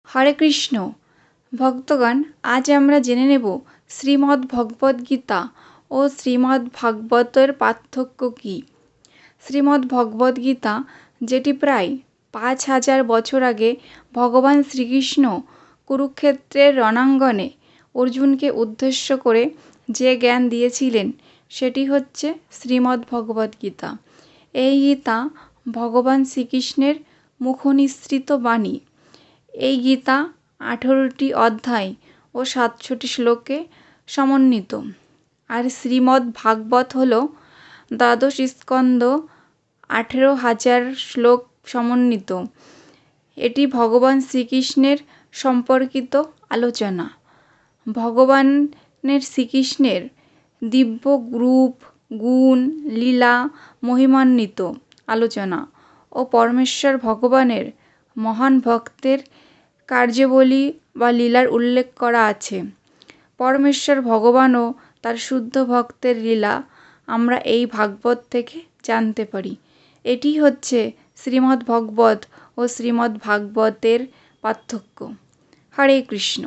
হরে কৃষ্ণ ভক্তগণ, আজ আমরা জেনে নেব শ্রীমদ্ ভগবদ্ গীতা ও শ্রীমদ্ ভাগবতের পার্থক্য কী। শ্রীমদ্ ভগবদ্ গীতা, যেটি প্রায় 5000 বছর আগে ভগবান শ্রীকৃষ্ণ কুরুক্ষেত্রের রণাঙ্গনে অর্জুনকে উদ্দেশ্য করে যে জ্ঞান দিয়েছিলেন, সেটি হচ্ছে শ্রীমদ্ ভগবদ্ গীতা। এই গীতা ভগবান শ্রীকৃষ্ণের মুখনিসৃত বাণী। এই গীতা 18টি অধ্যায় ও 700টি শ্লোকে সমন্বিত। আর শ্রীমদ্ ভাগবত হল দ্বাদশ স্কন্দ, 18,000 শ্লোক সমন্বিত। এটি ভগবান শ্রীকৃষ্ণের সম্পর্কিত আলোচনা। ভগবানের শ্রীকৃষ্ণের দিব্য রূপ, গুণ, লীলা, মহিমান্বিত আলোচনা ও পরমেশ্বর ভগবানের মহান ভক্তের কার্যাবলী বা লীলার উল্লেখ করা আছে। পরমেশ্বর ভগবানও তার শুদ্ধ ভক্তের লীলা আমরা এই ভাগবত থেকে জানতে পারি। এটি হচ্ছে শ্রীমদ্ ভগবত ও শ্রীমদ্ ভাগবতের পার্থক্য। হরে কৃষ্ণ।